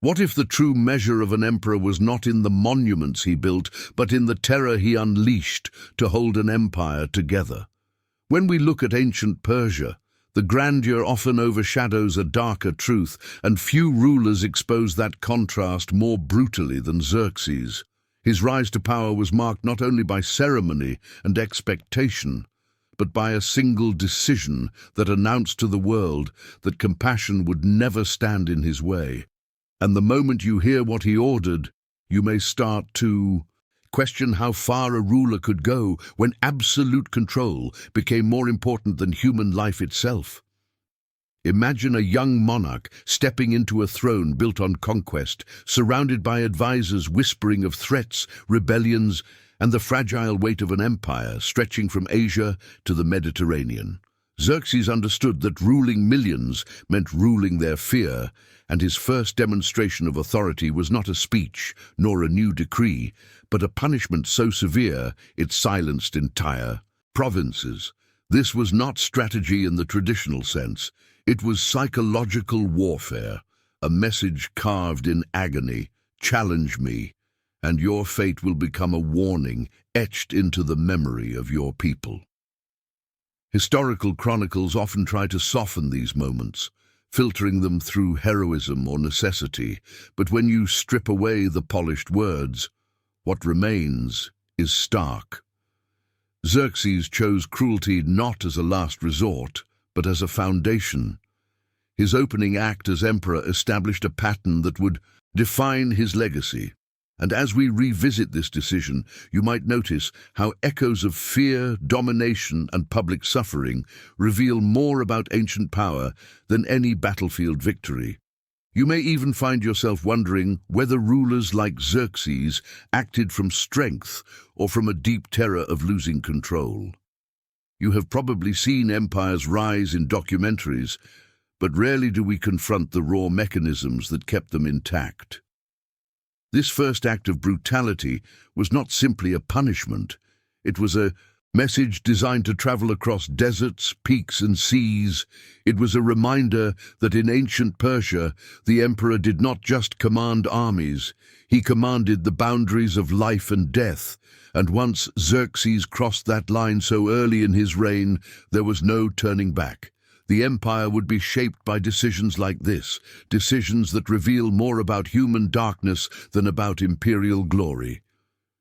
What if the true measure of an emperor was not in the monuments he built, but in the terror he unleashed to hold an empire together? When we look at ancient Persia, the grandeur often overshadows a darker truth, and few rulers expose that contrast more brutally than Xerxes. His rise to power was marked not only by ceremony and expectation, but by a single decision that announced to the world that compassion would never stand in his way. And the moment you hear what he ordered, you may start to question how far a ruler could go when absolute control became more important than human life itself. Imagine a young monarch stepping into a throne built on conquest, surrounded by advisors whispering of threats, rebellions, and the fragile weight of an empire stretching from Asia to the Mediterranean. Xerxes understood that ruling millions meant ruling their fear, and his first demonstration of authority was not a speech nor a new decree, but a punishment so severe it silenced entire provinces. This was not strategy in the traditional sense. It was psychological warfare, a message carved in agony: challenge me, and your fate will become a warning etched into the memory of your people. Historical chronicles often try to soften these moments, filtering them through heroism or necessity, but when you strip away the polished words, what remains is stark. Xerxes chose cruelty not as a last resort, but as a foundation. His opening act as emperor established a pattern that would define his legacy. And as we revisit this decision, you might notice how echoes of fear, domination, and public suffering reveal more about ancient power than any battlefield victory. You may even find yourself wondering whether rulers like Xerxes acted from strength or from a deep terror of losing control. You have probably seen empires rise in documentaries, but rarely do we confront the raw mechanisms that kept them intact. This first act of brutality was not simply a punishment. It was a message designed to travel across deserts, peaks, and seas. It was a reminder that in ancient Persia, the emperor did not just command armies, he commanded the boundaries of life and death. And once Xerxes crossed that line so early in his reign, there was no turning back. The empire would be shaped by decisions like this, decisions that reveal more about human darkness than about imperial glory.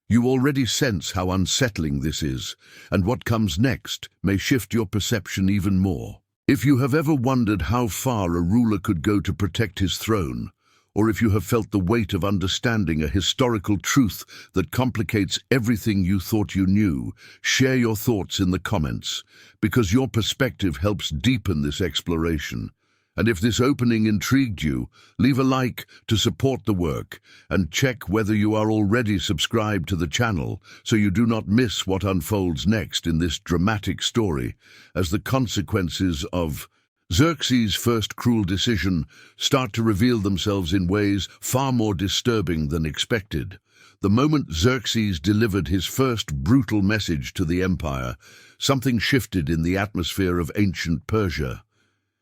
You already sense how unsettling this is, and what comes next may shift your perception even more. If you have ever wondered how far a ruler could go to protect his throne, or if you have felt the weight of understanding a historical truth that complicates everything you thought you knew, share your thoughts in the comments, because your perspective helps deepen this exploration. And if this opening intrigued you, leave a like to support the work, and check whether you are already subscribed to the channel so you do not miss what unfolds next in this dramatic story, as the consequences of Xerxes' first cruel decision start to reveal themselves in ways far more disturbing than expected. The moment Xerxes delivered his first brutal message to the empire, something shifted in the atmosphere of ancient Persia.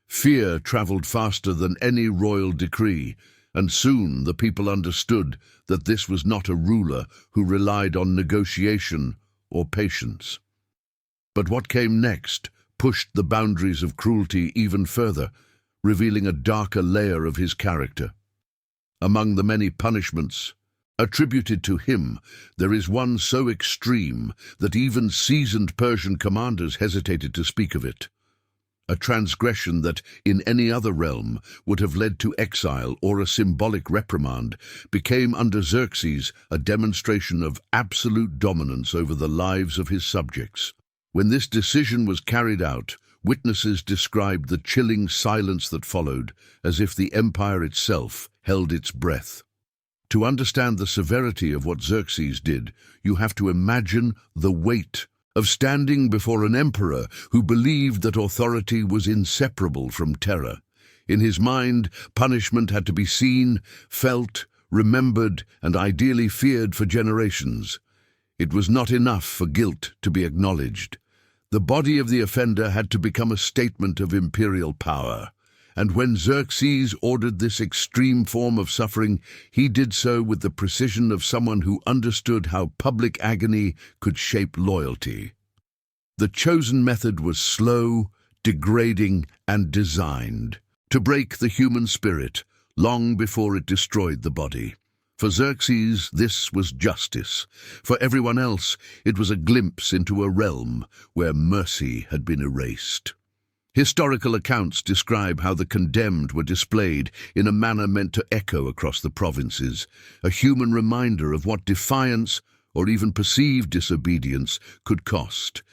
Fear traveled faster than any royal decree, and soon the people understood that this was not a ruler who relied on negotiation or patience. But what came next pushed the boundaries of cruelty even further, revealing a darker layer of his character. Among the many punishments attributed to him, there is one so extreme that even seasoned Persian commanders hesitated to speak of it. A transgression that, in any other realm, would have led to exile or a symbolic reprimand, became under Xerxes a demonstration of absolute dominance over the lives of his subjects. When this decision was carried out, witnesses described the chilling silence that followed, as if the empire itself held its breath. To understand the severity of what Xerxes did, you have to imagine the weight of standing before an emperor who believed that authority was inseparable from terror. In his mind, punishment had to be seen, felt, remembered, and ideally feared for generations. It was not enough for guilt to be acknowledged. The body of the offender had to become a statement of imperial power, And when Xerxes ordered this extreme form of suffering, he did so with the precision of someone who understood how public agony could shape loyalty. The chosen method was slow, degrading, and designed to break the human spirit long before it destroyed the body. For Xerxes, this was justice. For everyone else, it was a glimpse into a realm where mercy had been erased. Historical accounts describe how the condemned were displayed in a manner meant to echo across the provinces, a human reminder of what defiance or even perceived disobedience could cost.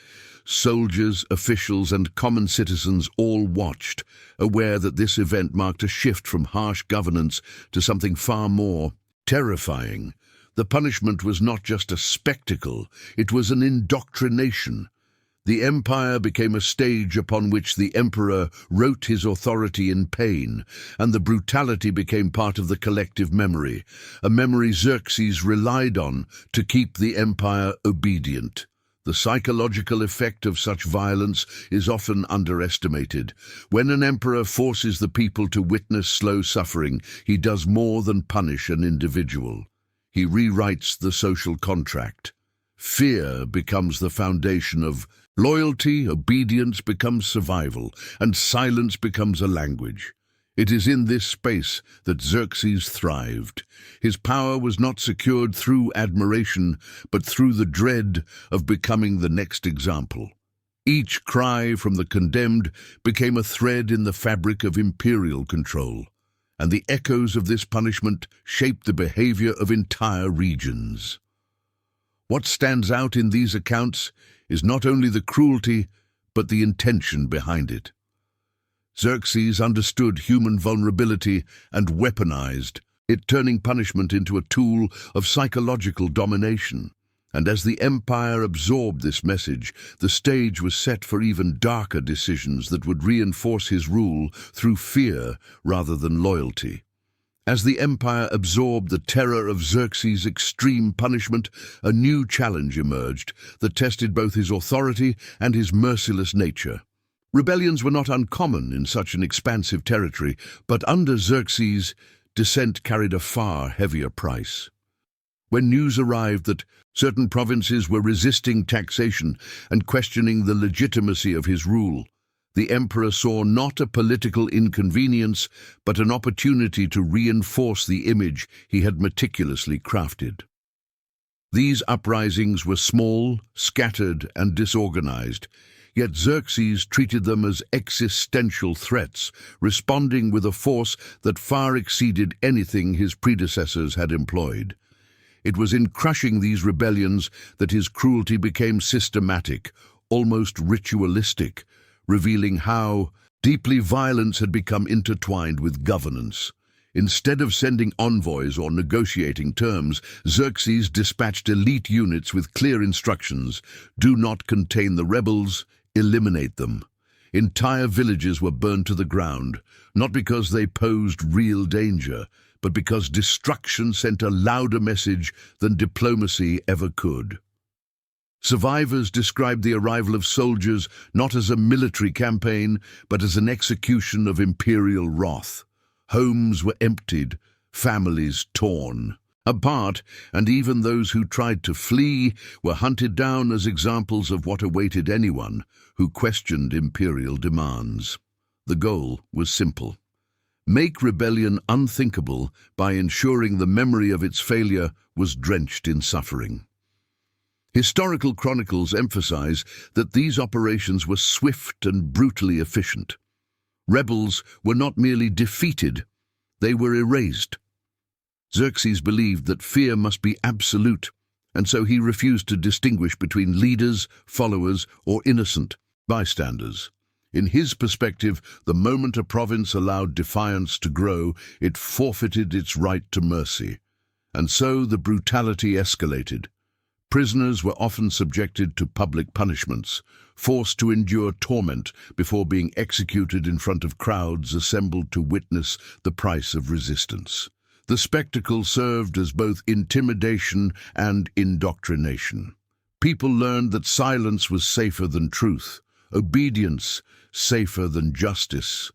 Soldiers, officials, and common citizens all watched, aware that this event marked a shift from harsh governance to something far more terrifying. The punishment was not just a spectacle, it was an indoctrination. The empire became a stage upon which the emperor wrote his authority in pain, and the brutality became part of the collective memory, a memory Xerxes relied on to keep the empire obedient. The psychological effect of such violence is often underestimated. When an emperor forces the people to witness slow suffering, he does more than punish an individual. He rewrites the social contract. Fear becomes the foundation of loyalty, obedience becomes survival, and silence becomes a language. It is in this space that Xerxes thrived. His power was not secured through admiration, but through the dread of becoming the next example. Each cry from the condemned became a thread in the fabric of imperial control, and the echoes of this punishment shaped the behavior of entire regions. What stands out in these accounts is not only the cruelty, but the intention behind it. Xerxes understood human vulnerability and weaponized it, turning punishment into a tool of psychological domination. And as the empire absorbed this message, the stage was set for even darker decisions that would reinforce his rule through fear rather than loyalty. As the empire absorbed the terror of Xerxes' extreme punishment, a new challenge emerged that tested both his authority and his merciless nature. Rebellions were not uncommon in such an expansive territory, but under Xerxes, dissent carried a far heavier price. When news arrived that certain provinces were resisting taxation and questioning the legitimacy of his rule, the emperor saw not a political inconvenience, but an opportunity to reinforce the image he had meticulously crafted. These uprisings were small, scattered, and disorganized, yet Xerxes treated them as existential threats, responding with a force that far exceeded anything his predecessors had employed. It was in crushing these rebellions that his cruelty became systematic, almost ritualistic, revealing how deeply violence had become intertwined with governance. Instead of sending envoys or negotiating terms, Xerxes dispatched elite units with clear instructions: do not contain the rebels, eliminate them. Entire villages were burned to the ground, not because they posed real danger, but because destruction sent a louder message than diplomacy ever could. Survivors described the arrival of soldiers not as a military campaign, but as an execution of imperial wrath. Homes were emptied, families torn apart, and even those who tried to flee were hunted down as examples of what awaited anyone who questioned imperial demands. The goal was simple: make rebellion unthinkable by ensuring the memory of its failure was drenched in suffering. Historical chronicles emphasize that these operations were swift and brutally efficient. Rebels were not merely defeated, they were erased. Xerxes believed that fear must be absolute, and so he refused to distinguish between leaders, followers, or innocent bystanders. In his perspective, the moment a province allowed defiance to grow, it forfeited its right to mercy. And so the brutality escalated. Prisoners were often subjected to public punishments, forced to endure torment before being executed in front of crowds assembled to witness the price of resistance. The spectacle served as both intimidation and indoctrination. People learned that silence was safer than truth, obedience safer than justice.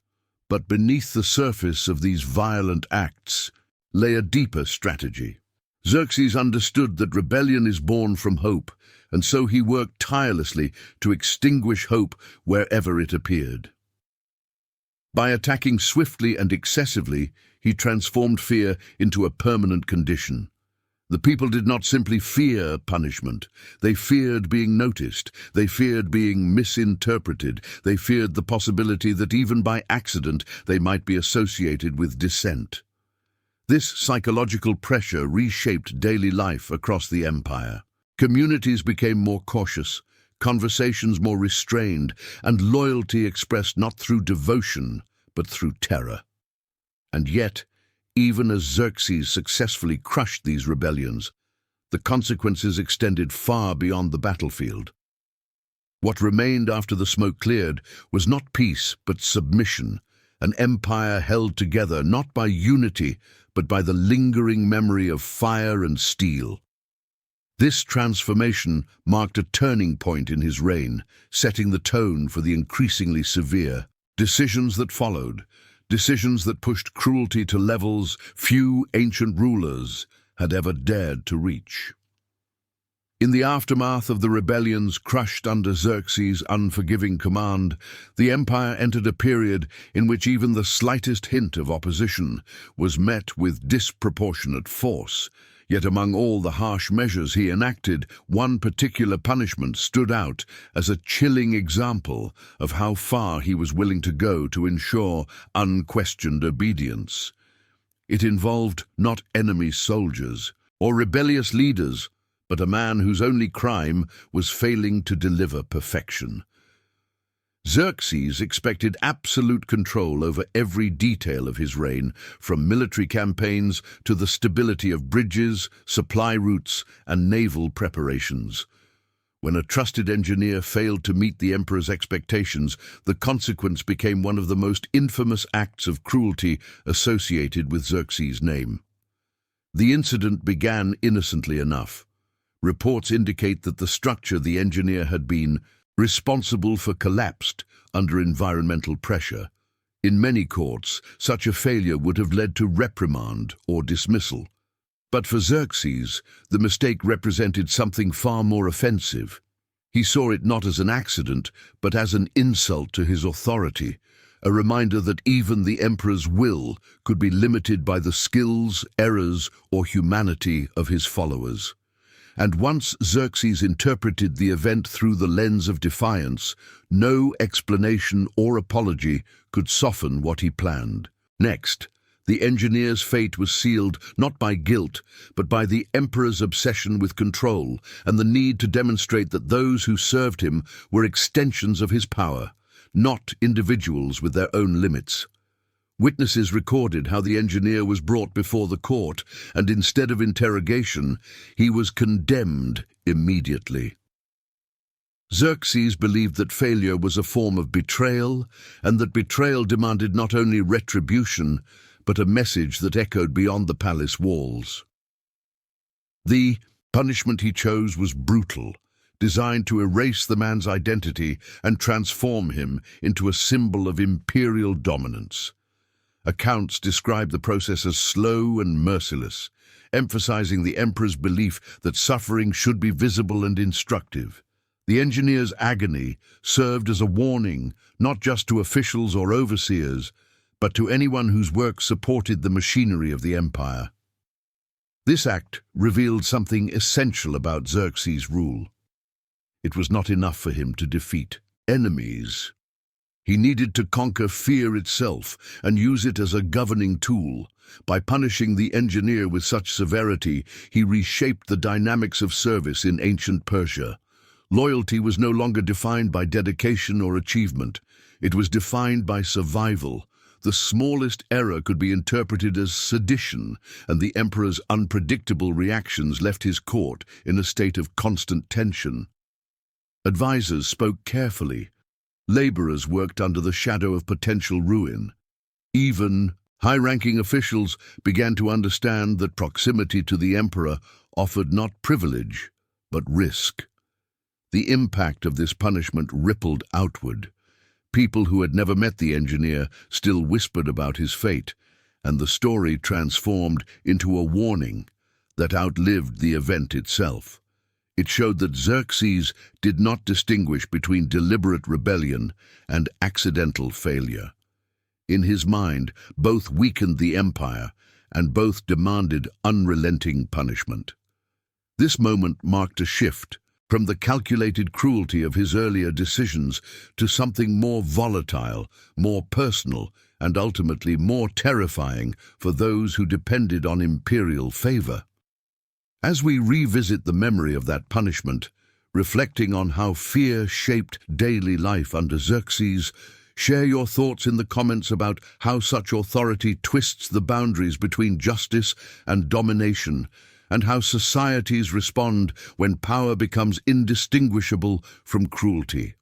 But beneath the surface of these violent acts lay a deeper strategy. Xerxes understood that rebellion is born from hope, and so he worked tirelessly to extinguish hope wherever it appeared. By attacking swiftly and excessively, he transformed fear into a permanent condition. The people did not simply fear punishment. They feared being noticed. They feared being misinterpreted. They feared the possibility that even by accident they might be associated with dissent. This psychological pressure reshaped daily life across the empire. Communities became more cautious, conversations more restrained, and loyalty expressed not through devotion, but through terror. And yet, even as Xerxes successfully crushed these rebellions, the consequences extended far beyond the battlefield. What remained after the smoke cleared was not peace, but submission, an empire held together not by unity, but by the lingering memory of fire and steel. This transformation marked a turning point in his reign, setting the tone for the increasingly severe decisions that followed, decisions that pushed cruelty to levels few ancient rulers had ever dared to reach. In the aftermath of the rebellions crushed under Xerxes' unforgiving command, the empire entered a period in which even the slightest hint of opposition was met with disproportionate force. Yet among all the harsh measures he enacted, one particular punishment stood out as a chilling example of how far he was willing to go to ensure unquestioned obedience. It involved not enemy soldiers or rebellious leaders, but a man whose only crime was failing to deliver perfection. Xerxes expected absolute control over every detail of his reign, from military campaigns to the stability of bridges, supply routes, and naval preparations. When a trusted engineer failed to meet the emperor's expectations, the consequence became one of the most infamous acts of cruelty associated with Xerxes' name. The incident began innocently enough. Reports indicate that the structure the engineer had been responsible for collapsed under environmental pressure. In many courts, such a failure would have led to reprimand or dismissal. But for Xerxes, the mistake represented something far more offensive. He saw it not as an accident, but as an insult to his authority, a reminder that even the emperor's will could be limited by the skills, errors, or humanity of his followers. And once Xerxes interpreted the event through the lens of defiance, no explanation or apology could soften what he planned. Next, the engineer's fate was sealed not by guilt, but by the emperor's obsession with control and the need to demonstrate that those who served him were extensions of his power, not individuals with their own limits. Witnesses recorded how the engineer was brought before the court, and instead of interrogation, he was condemned immediately. Xerxes believed that failure was a form of betrayal, and that betrayal demanded not only retribution, but a message that echoed beyond the palace walls. The punishment he chose was brutal, designed to erase the man's identity and transform him into a symbol of imperial dominance. Accounts describe the process as slow and merciless, emphasizing the emperor's belief that suffering should be visible and instructive. The engineer's agony served as a warning, not just to officials or overseers, but to anyone whose work supported the machinery of the empire. This act revealed something essential about Xerxes' rule. It was not enough for him to defeat enemies. He needed to conquer fear itself and use it as a governing tool. By punishing the engineer with such severity, he reshaped the dynamics of service in ancient Persia. Loyalty was no longer defined by dedication or achievement. It was defined by survival. The smallest error could be interpreted as sedition, and the emperor's unpredictable reactions left his court in a state of constant tension. Advisors spoke carefully. Laborers worked under the shadow of potential ruin. Even high-ranking officials began to understand that proximity to the emperor offered not privilege, but risk. The impact of this punishment rippled outward. People who had never met the engineer still whispered about his fate, and the story transformed into a warning that outlived the event itself. It showed that Xerxes did not distinguish between deliberate rebellion and accidental failure. In his mind, both weakened the empire, and both demanded unrelenting punishment. This moment marked a shift from the calculated cruelty of his earlier decisions to something more volatile, more personal, and ultimately more terrifying for those who depended on imperial favor. As we revisit the memory of that punishment, reflecting on how fear shaped daily life under Xerxes, share your thoughts in the comments about how such authority twists the boundaries between justice and domination, and how societies respond when power becomes indistinguishable from cruelty.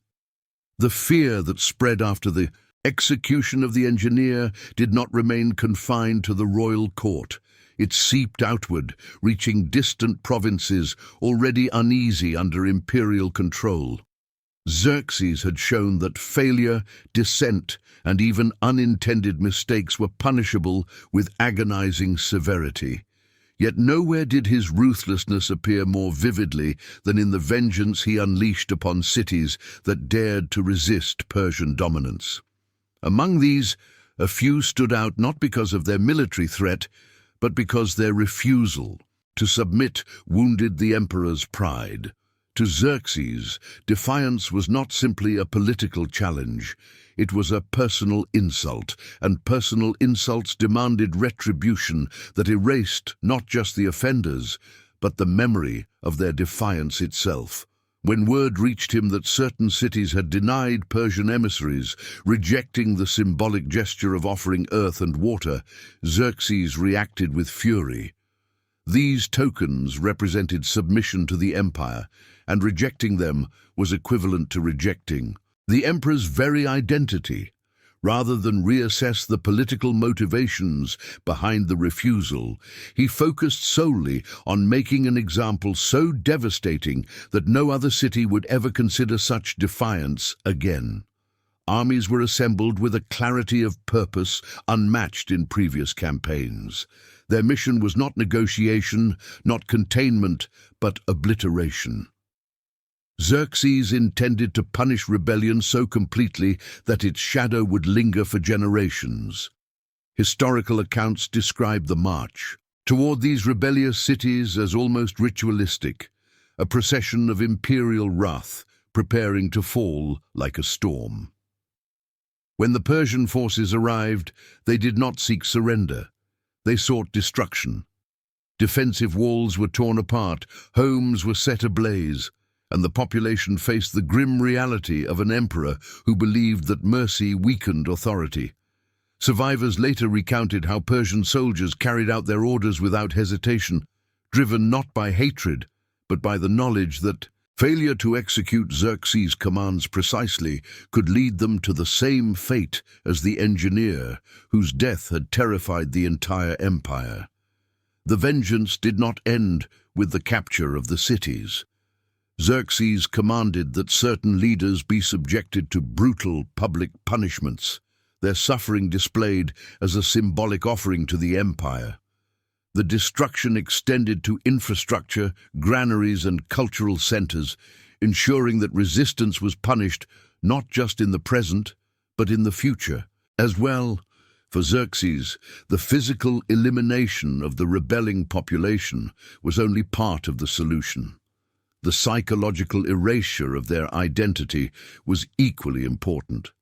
The fear that spread after the execution of the engineer did not remain confined to the royal court. It seeped outward, reaching distant provinces already uneasy under imperial control. Xerxes had shown that failure, dissent, and even unintended mistakes were punishable with agonizing severity. Yet nowhere did his ruthlessness appear more vividly than in the vengeance he unleashed upon cities that dared to resist Persian dominance. Among these, a few stood out not because of their military threat, but because their refusal to submit wounded the emperor's pride. To Xerxes, defiance was not simply a political challenge. It was a personal insult, and personal insults demanded retribution that erased not just the offenders, but the memory of their defiance itself. When word reached him that certain cities had denied Persian emissaries, rejecting the symbolic gesture of offering earth and water, Xerxes reacted with fury. These tokens represented submission to the empire, and rejecting them was equivalent to rejecting the emperor's very identity. Rather than reassess the political motivations behind the refusal, he focused solely on making an example so devastating that no other city would ever consider such defiance again. Armies were assembled with a clarity of purpose unmatched in previous campaigns. Their mission was not negotiation, not containment, but obliteration. Xerxes intended to punish rebellion so completely that its shadow would linger for generations. Historical accounts describe the march toward these rebellious cities as almost ritualistic, a procession of imperial wrath preparing to fall like a storm. When the Persian forces arrived, they did not seek surrender. They sought destruction. Defensive walls were torn apart, homes were set ablaze, and the population faced the grim reality of an emperor who believed that mercy weakened authority. Survivors later recounted how Persian soldiers carried out their orders without hesitation, driven not by hatred, but by the knowledge that failure to execute Xerxes' commands precisely could lead them to the same fate as the engineer, whose death had terrified the entire empire. The vengeance did not end with the capture of the cities. Xerxes commanded that certain leaders be subjected to brutal public punishments, their suffering displayed as a symbolic offering to the empire. The destruction extended to infrastructure, granaries, and cultural centers, ensuring that resistance was punished not just in the present, but in the future as well. For Xerxes, the physical elimination of the rebelling population was only part of the solution. The psychological erasure of their identity was equally important.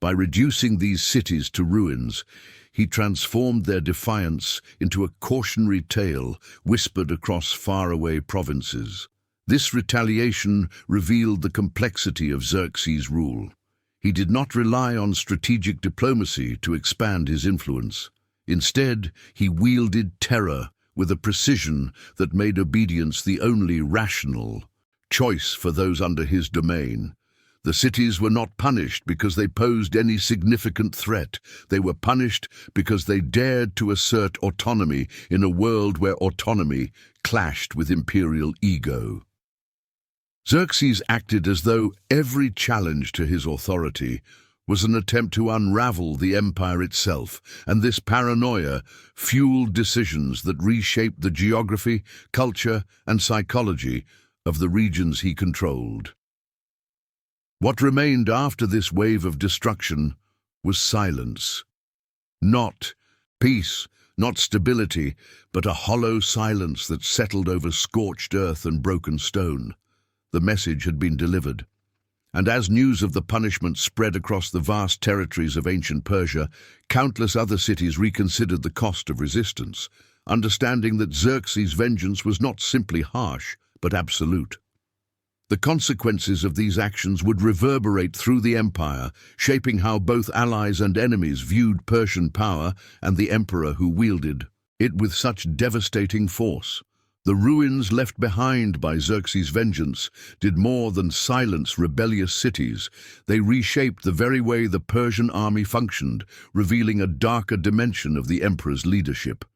By reducing these cities to ruins, he transformed their defiance into a cautionary tale whispered across faraway provinces. This retaliation revealed the complexity of Xerxes' rule. He did not rely on strategic diplomacy to expand his influence. Instead, he wielded terror with a precision that made obedience the only rational choice for those under his domain. The cities were not punished because they posed any significant threat. They were punished because they dared to assert autonomy in a world where autonomy clashed with imperial ego. Xerxes acted as though every challenge to his authority was an attempt to unravel the empire itself, and this paranoia fueled decisions that reshaped the geography, culture, and psychology of the regions he controlled. What remained after this wave of destruction was silence. Not peace, not stability, but a hollow silence that settled over scorched earth and broken stone. The message had been delivered. And as news of the punishment spread across the vast territories of ancient Persia, countless other cities reconsidered the cost of resistance, understanding that Xerxes' vengeance was not simply harsh, but absolute. The consequences of these actions would reverberate through the empire, shaping how both allies and enemies viewed Persian power and the emperor who wielded it with such devastating force. The ruins left behind by Xerxes' vengeance did more than silence rebellious cities. They reshaped the very way the Persian army functioned, revealing a darker dimension of the emperor's leadership.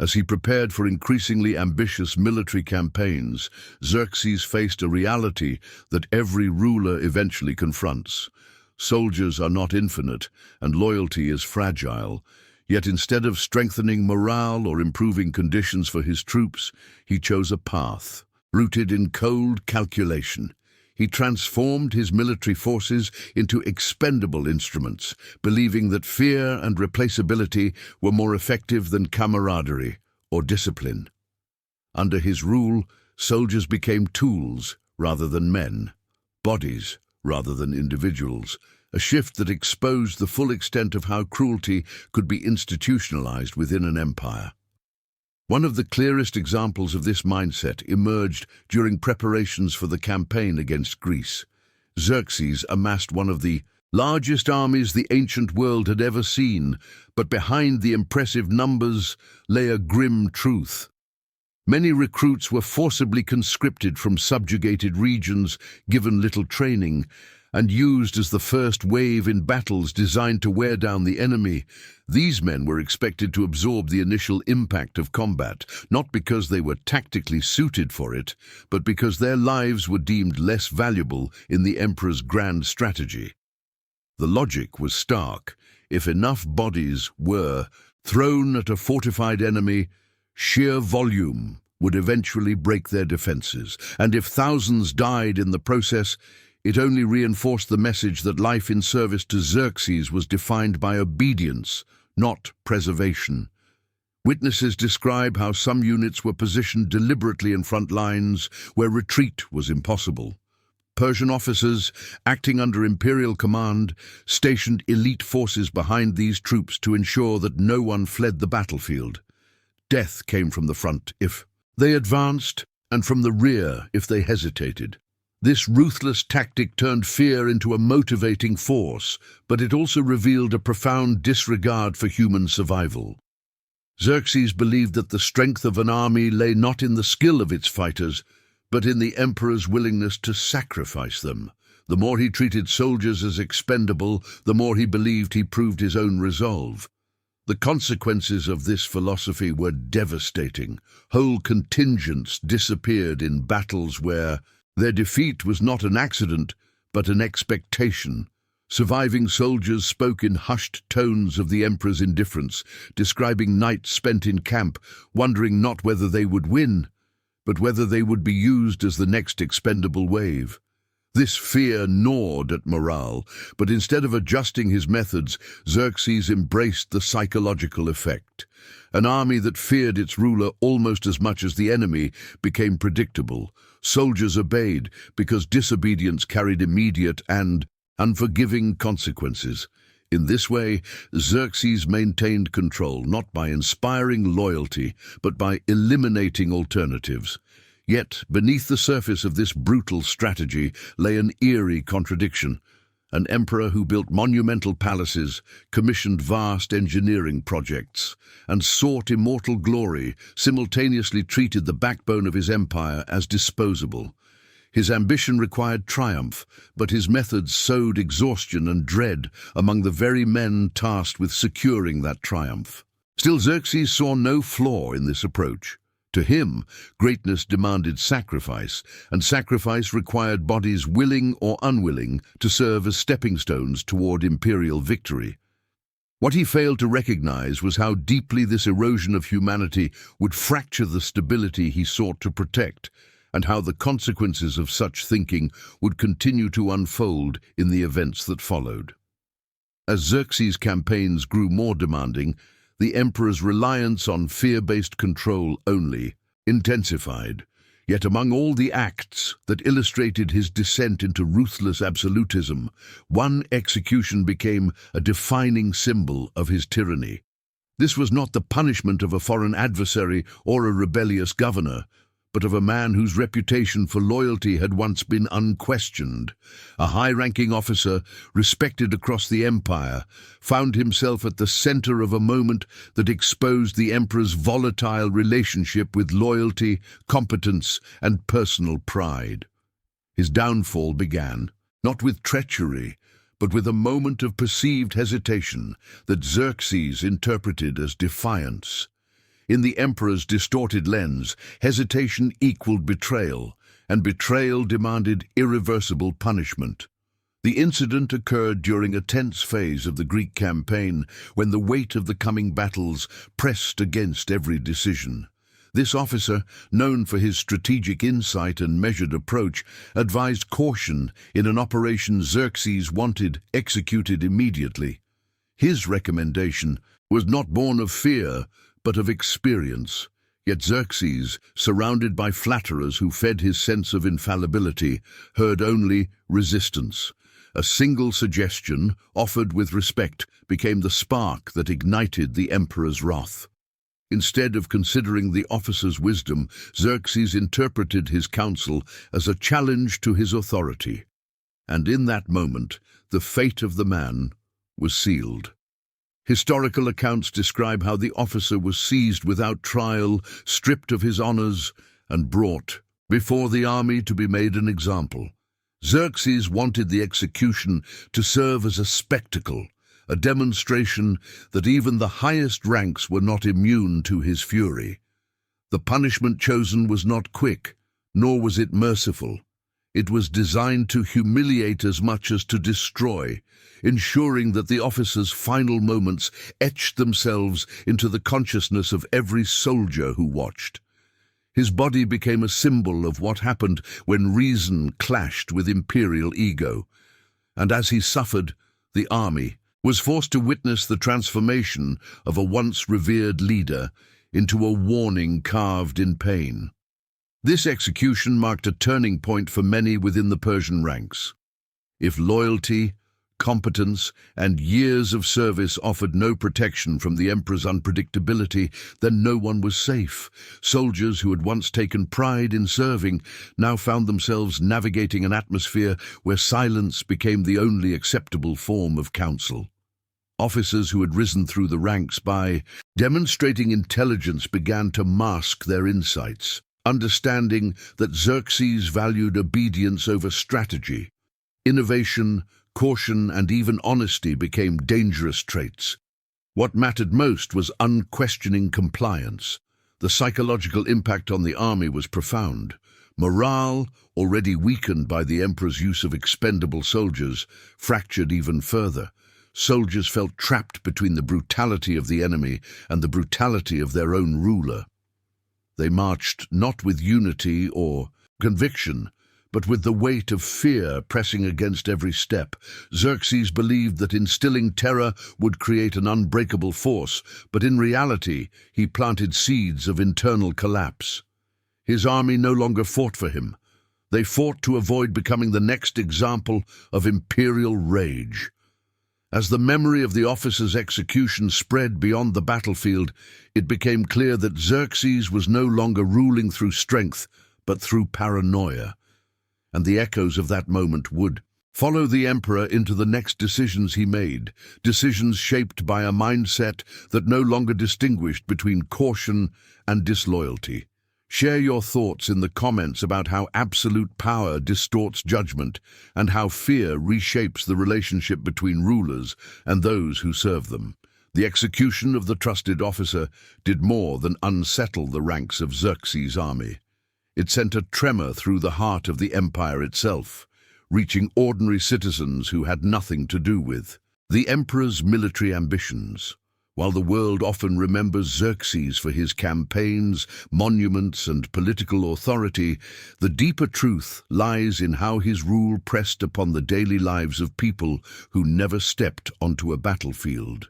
As he prepared for increasingly ambitious military campaigns, Xerxes faced a reality that every ruler eventually confronts. Soldiers are not infinite, and loyalty is fragile. Yet instead of strengthening morale or improving conditions for his troops, he chose a path rooted in cold calculation. He transformed his military forces into expendable instruments, believing that fear and replaceability were more effective than camaraderie or discipline. Under his rule, soldiers became tools rather than men, bodies rather than individuals, a shift that exposed the full extent of how cruelty could be institutionalized within an empire. One of the clearest examples of this mindset emerged during preparations for the campaign against Greece. Xerxes amassed one of the largest armies the ancient world had ever seen, but behind the impressive numbers lay a grim truth. Many recruits were forcibly conscripted from subjugated regions, given little training, and used as the first wave in battles designed to wear down the enemy. These men were expected to absorb the initial impact of combat, not because they were tactically suited for it, but because their lives were deemed less valuable in the emperor's grand strategy. The logic was stark. If enough bodies were thrown at a fortified enemy, sheer volume would eventually break their defenses, and if thousands died in the process, it only reinforced the message that life in service to Xerxes was defined by obedience, not preservation. Witnesses describe how some units were positioned deliberately in front lines where retreat was impossible. Persian officers, acting under imperial command, stationed elite forces behind these troops to ensure that no one fled the battlefield. Death came from the front if they advanced, and from the rear if they hesitated. This ruthless tactic turned fear into a motivating force, but it also revealed a profound disregard for human survival. Xerxes believed that the strength of an army lay not in the skill of its fighters, but in the emperor's willingness to sacrifice them. The more he treated soldiers as expendable, the more he believed he proved his own resolve. The consequences of this philosophy were devastating. Whole contingents disappeared in battles where their defeat was not an accident, but an expectation. Surviving soldiers spoke in hushed tones of the emperor's indifference, describing nights spent in camp, wondering not whether they would win, but whether they would be used as the next expendable wave. This fear gnawed at morale, but instead of adjusting his methods, Xerxes embraced the psychological effect. An army that feared its ruler almost as much as the enemy became predictable. Soldiers obeyed because disobedience carried immediate and unforgiving consequences. In this way, Xerxes maintained control not by inspiring loyalty, but by eliminating alternatives. Yet, beneath the surface of this brutal strategy lay an eerie contradiction. An emperor who built monumental palaces, commissioned vast engineering projects, and sought immortal glory, simultaneously treated the backbone of his empire as disposable. His ambition required triumph, but his methods sowed exhaustion and dread among the very men tasked with securing that triumph. Still, Xerxes saw no flaw in this approach. To him, greatness demanded sacrifice, and sacrifice required bodies willing or unwilling to serve as stepping stones toward imperial victory. What he failed to recognize was how deeply this erosion of humanity would fracture the stability he sought to protect, and how the consequences of such thinking would continue to unfold in the events that followed. As Xerxes' campaigns grew more demanding, the emperor's reliance on fear-based control only intensified. Yet among all the acts that illustrated his descent into ruthless absolutism, one execution became a defining symbol of his tyranny. This was not the punishment of a foreign adversary or a rebellious governor, but of a man whose reputation for loyalty had once been unquestioned. A high-ranking officer, respected across the empire, found himself at the center of a moment that exposed the emperor's volatile relationship with loyalty, competence, and personal pride. His downfall began, not with treachery, but with a moment of perceived hesitation that Xerxes interpreted as defiance. In the emperor's distorted lens, hesitation equaled betrayal, and betrayal demanded irreversible punishment. The incident occurred during a tense phase of the Greek campaign, when the weight of the coming battles pressed against every decision. This officer, known for his strategic insight and measured approach, advised caution in an operation Xerxes wanted executed immediately. His recommendation was not born of fear, but of experience. Yet Xerxes, surrounded by flatterers who fed his sense of infallibility, heard only resistance. A single suggestion, offered with respect, became the spark that ignited the emperor's wrath. Instead of considering the officer's wisdom, Xerxes interpreted his counsel as a challenge to his authority. And in that moment, the fate of the man was sealed. Historical accounts describe how the officer was seized without trial, stripped of his honors, and brought before the army to be made an example. Xerxes wanted the execution to serve as a spectacle, a demonstration that even the highest ranks were not immune to his fury. The punishment chosen was not quick, nor was it merciful. It was designed to humiliate as much as to destroy, ensuring that the officer's final moments etched themselves into the consciousness of every soldier who watched. His body became a symbol of what happened when reason clashed with imperial ego. And as he suffered, the army was forced to witness the transformation of a once revered leader into a warning carved in pain. This execution marked a turning point for many within the Persian ranks. If loyalty, competence, and years of service offered no protection from the emperor's unpredictability, then no one was safe. Soldiers who had once taken pride in serving now found themselves navigating an atmosphere where silence became the only acceptable form of counsel. Officers who had risen through the ranks by demonstrating intelligence began to mask their insights, understanding that Xerxes valued obedience over strategy. Innovation, caution, and even honesty became dangerous traits. What mattered most was unquestioning compliance. The psychological impact on the army was profound. Morale, already weakened by the emperor's use of expendable soldiers, fractured even further. Soldiers felt trapped between the brutality of the enemy and the brutality of their own ruler. They marched not with unity or conviction, but with the weight of fear pressing against every step. Xerxes believed that instilling terror would create an unbreakable force, but in reality, he planted seeds of internal collapse. His army no longer fought for him. They fought to avoid becoming the next example of imperial rage. As the memory of the officer's execution spread beyond the battlefield, it became clear that Xerxes was no longer ruling through strength, but through paranoia. And the echoes of that moment would follow the emperor into the next decisions he made, decisions shaped by a mindset that no longer distinguished between caution and disloyalty. Share your thoughts in the comments about how absolute power distorts judgment and how fear reshapes the relationship between rulers and those who serve them. The execution of the trusted officer did more than unsettle the ranks of Xerxes' army. It sent a tremor through the heart of the empire itself, reaching ordinary citizens who had nothing to do with the emperor's military ambitions. While the world often remembers Xerxes for his campaigns, monuments, and political authority, the deeper truth lies in how his rule pressed upon the daily lives of people who never stepped onto a battlefield.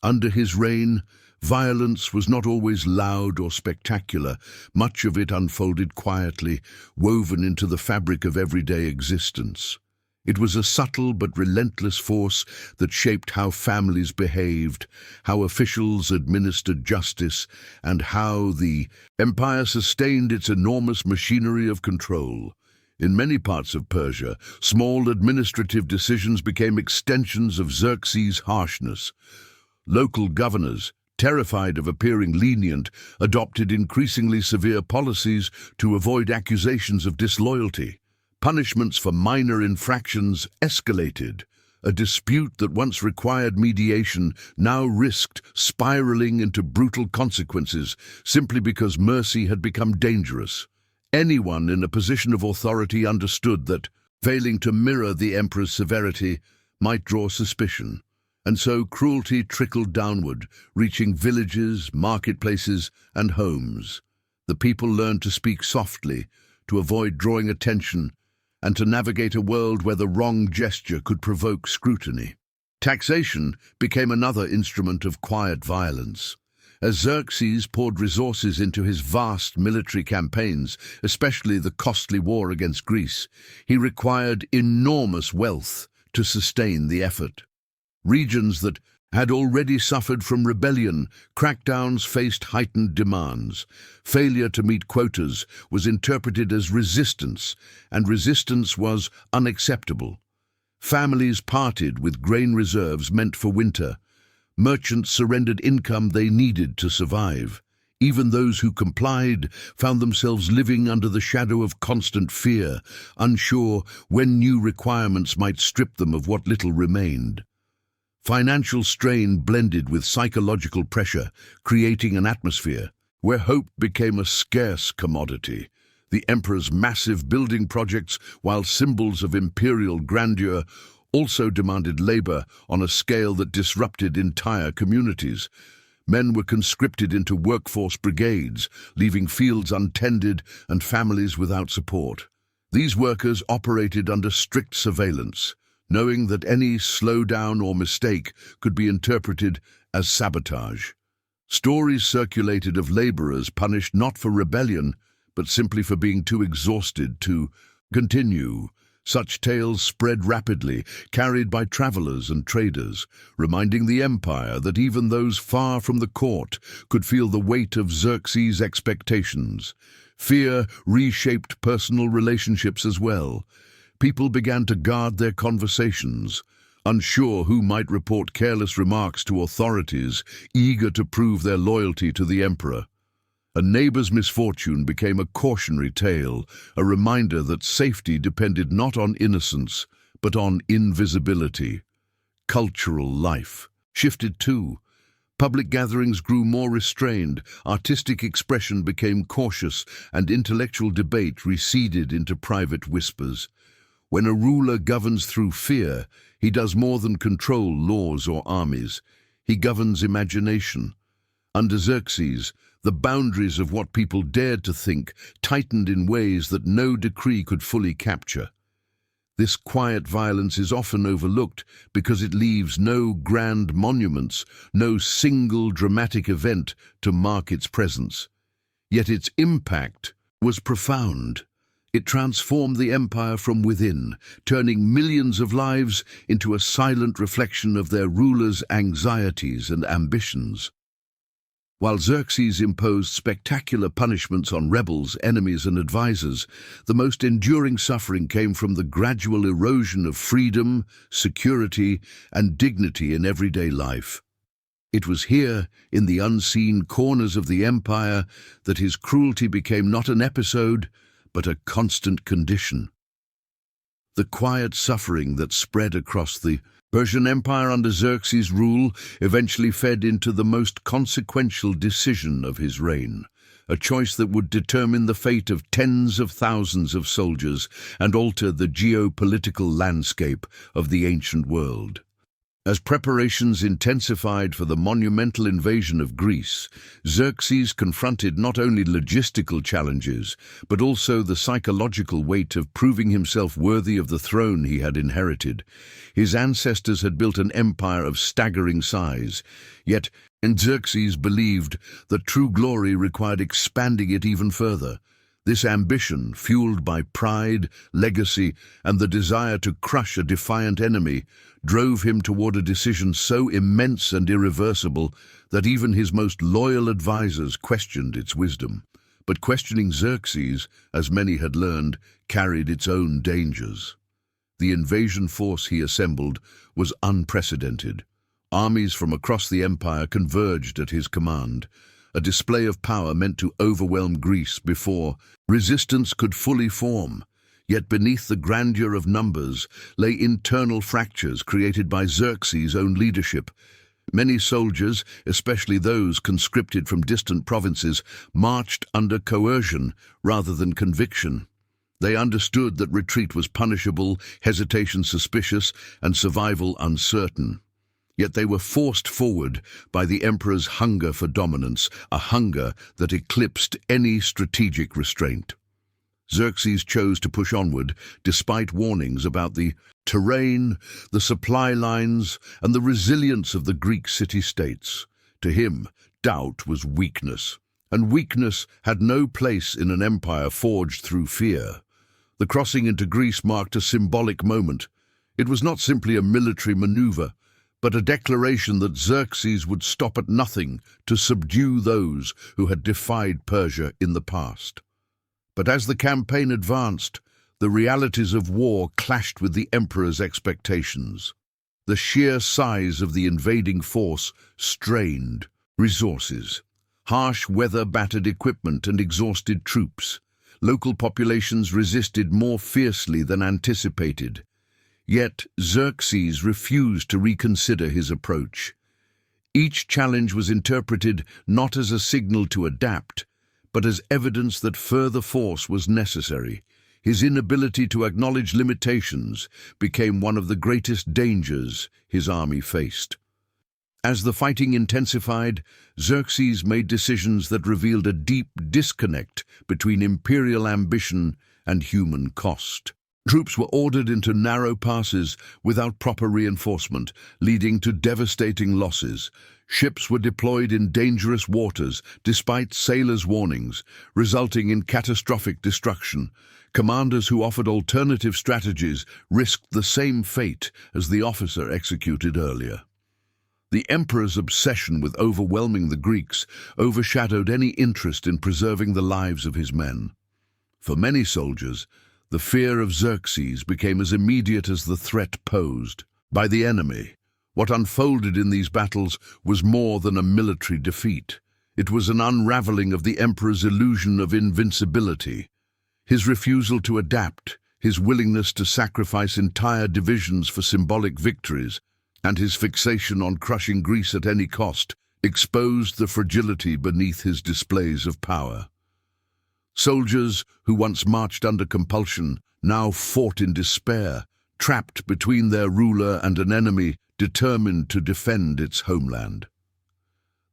Under his reign, violence was not always loud or spectacular. Much of it unfolded quietly, woven into the fabric of everyday existence. It was a subtle but relentless force that shaped how families behaved, how officials administered justice, and how the empire sustained its enormous machinery of control. In many parts of Persia, small administrative decisions became extensions of Xerxes' harshness. Local governors, terrified of appearing lenient, adopted increasingly severe policies to avoid accusations of disloyalty. Punishments for minor infractions escalated. A dispute that once required mediation now risked spiraling into brutal consequences simply because mercy had become dangerous. Anyone in a position of authority understood that failing to mirror the emperor's severity might draw suspicion. And so cruelty trickled downward, reaching villages, marketplaces, and homes. The people learned to speak softly, to avoid drawing attention, and to navigate a world where the wrong gesture could provoke scrutiny. Taxation became another instrument of quiet violence. As Xerxes poured resources into his vast military campaigns, especially the costly war against Greece, he required enormous wealth to sustain the effort. Regions that had already suffered from rebellion, crackdowns faced heightened demands. Failure to meet quotas was interpreted as resistance, and resistance was unacceptable. Families parted with grain reserves meant for winter. Merchants surrendered income they needed to survive. Even those who complied found themselves living under the shadow of constant fear, unsure when new requirements might strip them of what little remained. Financial strain blended with psychological pressure, creating an atmosphere where hope became a scarce commodity. The emperor's massive building projects, while symbols of imperial grandeur, also demanded labor on a scale that disrupted entire communities. Men were conscripted into workforce brigades, leaving fields untended and families without support. These workers operated under strict surveillance, knowing that any slowdown or mistake could be interpreted as sabotage. Stories circulated of laborers punished not for rebellion, but simply for being too exhausted to continue. Such tales spread rapidly, carried by travelers and traders, reminding the empire that even those far from the court could feel the weight of Xerxes' expectations. Fear reshaped personal relationships as well. People began to guard their conversations, unsure who might report careless remarks to authorities, eager to prove their loyalty to the emperor. A neighbor's misfortune became a cautionary tale, a reminder that safety depended not on innocence, but on invisibility. Cultural life shifted too. Public gatherings grew more restrained, artistic expression became cautious, and intellectual debate receded into private whispers. When a ruler governs through fear, he does more than control laws or armies. He governs imagination. Under Xerxes, the boundaries of what people dared to think tightened in ways that no decree could fully capture. This quiet violence is often overlooked because it leaves no grand monuments, no single dramatic event to mark its presence. Yet its impact was profound. It transformed the empire from within, turning millions of lives into a silent reflection of their rulers' anxieties and ambitions. While Xerxes imposed spectacular punishments on rebels, enemies, and advisors, the most enduring suffering came from the gradual erosion of freedom, security, and dignity in everyday life. It was here, in the unseen corners of the empire, that his cruelty became not an episode, but a constant condition. The quiet suffering that spread across the Persian Empire under Xerxes' rule eventually fed into the most consequential decision of his reign, a choice that would determine the fate of tens of thousands of soldiers and alter the geopolitical landscape of the ancient world. As preparations intensified for the monumental invasion of Greece, Xerxes confronted not only logistical challenges, but also the psychological weight of proving himself worthy of the throne he had inherited. His ancestors had built an empire of staggering size, yet Xerxes believed that true glory required expanding it even further. This ambition, fueled by pride, legacy, and the desire to crush a defiant enemy, drove him toward a decision so immense and irreversible that even his most loyal advisors questioned its wisdom. But questioning Xerxes, as many had learned, carried its own dangers. The invasion force he assembled was unprecedented. Armies from across the empire converged at his command, a display of power meant to overwhelm Greece before resistance could fully form. Yet beneath the grandeur of numbers lay internal fractures created by Xerxes' own leadership. Many soldiers, especially those conscripted from distant provinces, marched under coercion rather than conviction. They understood that retreat was punishable, hesitation suspicious, and survival uncertain. Yet they were forced forward by the emperor's hunger for dominance, a hunger that eclipsed any strategic restraint. Xerxes chose to push onward despite warnings about the terrain, the supply lines, and the resilience of the Greek city-states. To him, doubt was weakness, and weakness had no place in an empire forged through fear. The crossing into Greece marked a symbolic moment. It was not simply a military maneuver, but a declaration that Xerxes would stop at nothing to subdue those who had defied Persia in the past. But as the campaign advanced, the realities of war clashed with the emperor's expectations. The sheer size of the invading force strained resources. Harsh weather battered equipment and exhausted troops. Local populations resisted more fiercely than anticipated. Yet Xerxes refused to reconsider his approach. Each challenge was interpreted not as a signal to adapt, but as evidence that further force was necessary. His inability to acknowledge limitations became one of the greatest dangers his army faced. As the fighting intensified, Xerxes made decisions that revealed a deep disconnect between imperial ambition and human cost. Troops were ordered into narrow passes without proper reinforcement, leading to devastating losses. Ships were deployed in dangerous waters despite sailors' warnings, resulting in catastrophic destruction. Commanders who offered alternative strategies risked the same fate as the officer executed earlier. The emperor's obsession with overwhelming the Greeks overshadowed any interest in preserving the lives of his men. For many soldiers, the fear of Xerxes became as immediate as the threat posed by the enemy. What unfolded in these battles was more than a military defeat. It was an unraveling of the emperor's illusion of invincibility. His refusal to adapt, his willingness to sacrifice entire divisions for symbolic victories, and his fixation on crushing Greece at any cost, exposed the fragility beneath his displays of power. Soldiers who once marched under compulsion now fought in despair, trapped between their ruler and an enemy determined to defend its homeland.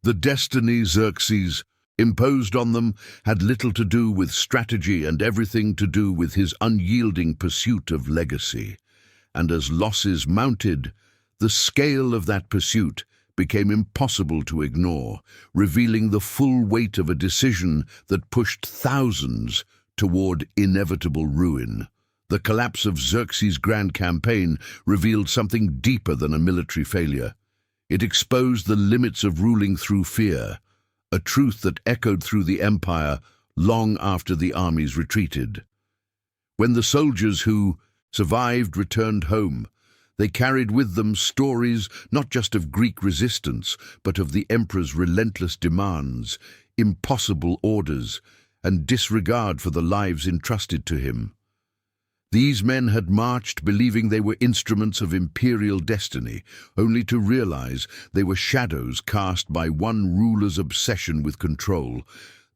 The destiny Xerxes imposed on them had little to do with strategy and everything to do with his unyielding pursuit of legacy. And as losses mounted, the scale of that pursuit became impossible to ignore, revealing the full weight of a decision that pushed thousands toward inevitable ruin. The collapse of Xerxes' grand campaign revealed something deeper than a military failure. It exposed the limits of ruling through fear, a truth that echoed through the empire long after the armies retreated. When the soldiers who survived returned home, they carried with them stories not just of Greek resistance, but of the emperor's relentless demands, impossible orders, and disregard for the lives entrusted to him. These men had marched believing they were instruments of imperial destiny, only to realize they were shadows cast by one ruler's obsession with control.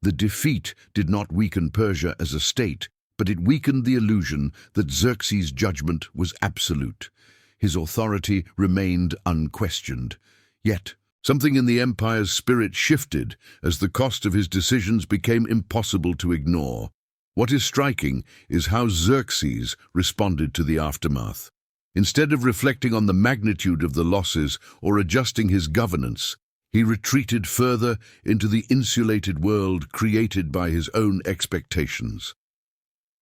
The defeat did not weaken Persia as a state, but it weakened the illusion that Xerxes' judgment was absolute. His authority remained unquestioned. Yet, something in the empire's spirit shifted as the cost of his decisions became impossible to ignore. What is striking is how Xerxes responded to the aftermath. Instead of reflecting on the magnitude of the losses or adjusting his governance, he retreated further into the insulated world created by his own expectations.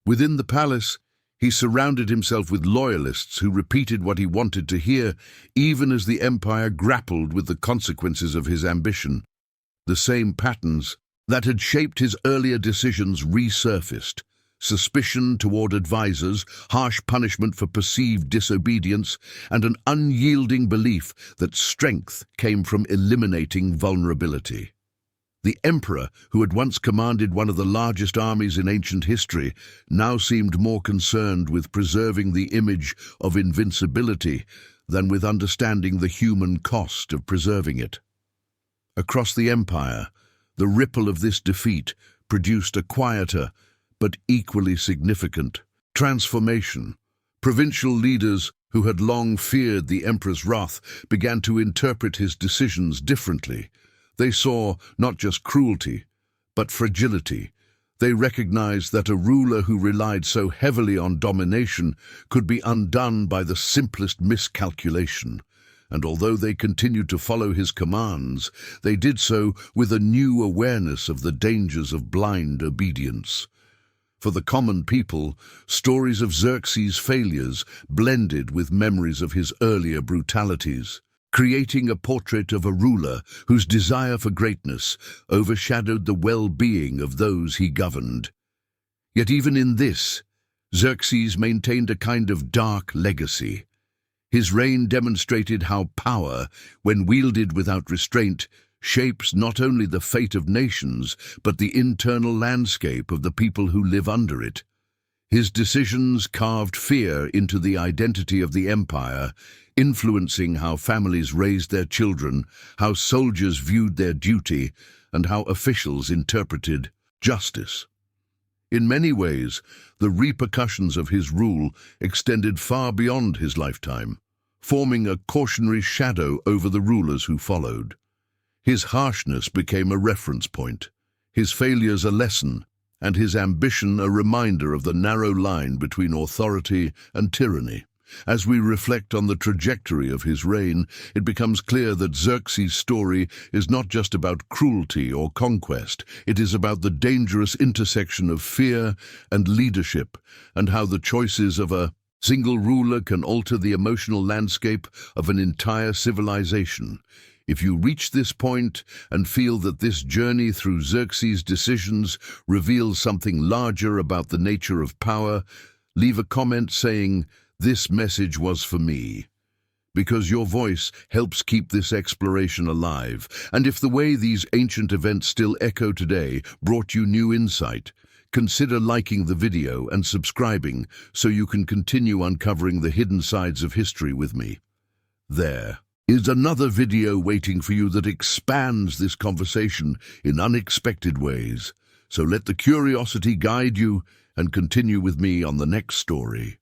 Within the palace, he surrounded himself with loyalists who repeated what he wanted to hear, even as the empire grappled with the consequences of his ambition. The same patterns that had shaped his earlier decisions resurfaced: suspicion toward advisors, harsh punishment for perceived disobedience, and an unyielding belief that strength came from eliminating vulnerability. The emperor, who had once commanded one of the largest armies in ancient history, now seemed more concerned with preserving the image of invincibility than with understanding the human cost of preserving it. Across the empire, the ripple of this defeat produced a quieter but equally significant transformation. Provincial leaders who had long feared the emperor's wrath began to interpret his decisions differently. They saw not just cruelty, but fragility. They recognized that a ruler who relied so heavily on domination could be undone by the simplest miscalculation. And although they continued to follow his commands, they did so with a new awareness of the dangers of blind obedience. For the common people, stories of Xerxes' failures blended with memories of his earlier brutalities, creating a portrait of a ruler whose desire for greatness overshadowed the well-being of those he governed. Yet even in this, Xerxes maintained a kind of dark legacy. His reign demonstrated how power, when wielded without restraint, shapes not only the fate of nations, but the internal landscape of the people who live under it. His decisions carved fear into the identity of the empire, influencing how families raised their children, how soldiers viewed their duty, and how officials interpreted justice. In many ways, the repercussions of his rule extended far beyond his lifetime, forming a cautionary shadow over the rulers who followed. His harshness became a reference point, his failures a lesson, and his ambition a reminder of the narrow line between authority and tyranny. As we reflect on the trajectory of his reign, it becomes clear that Xerxes' story is not just about cruelty or conquest. It is about the dangerous intersection of fear and leadership, and how the choices of a single ruler can alter the emotional landscape of an entire civilization. If you reach this point and feel that this journey through Xerxes' decisions reveals something larger about the nature of power, leave a comment saying, "This message was for me," because your voice helps keep this exploration alive. And if the way these ancient events still echo today brought you new insight, consider liking the video and subscribing so you can continue uncovering the hidden sides of history with me. There is another video waiting for you that expands this conversation in unexpected ways. So let the curiosity guide you and continue with me on the next story.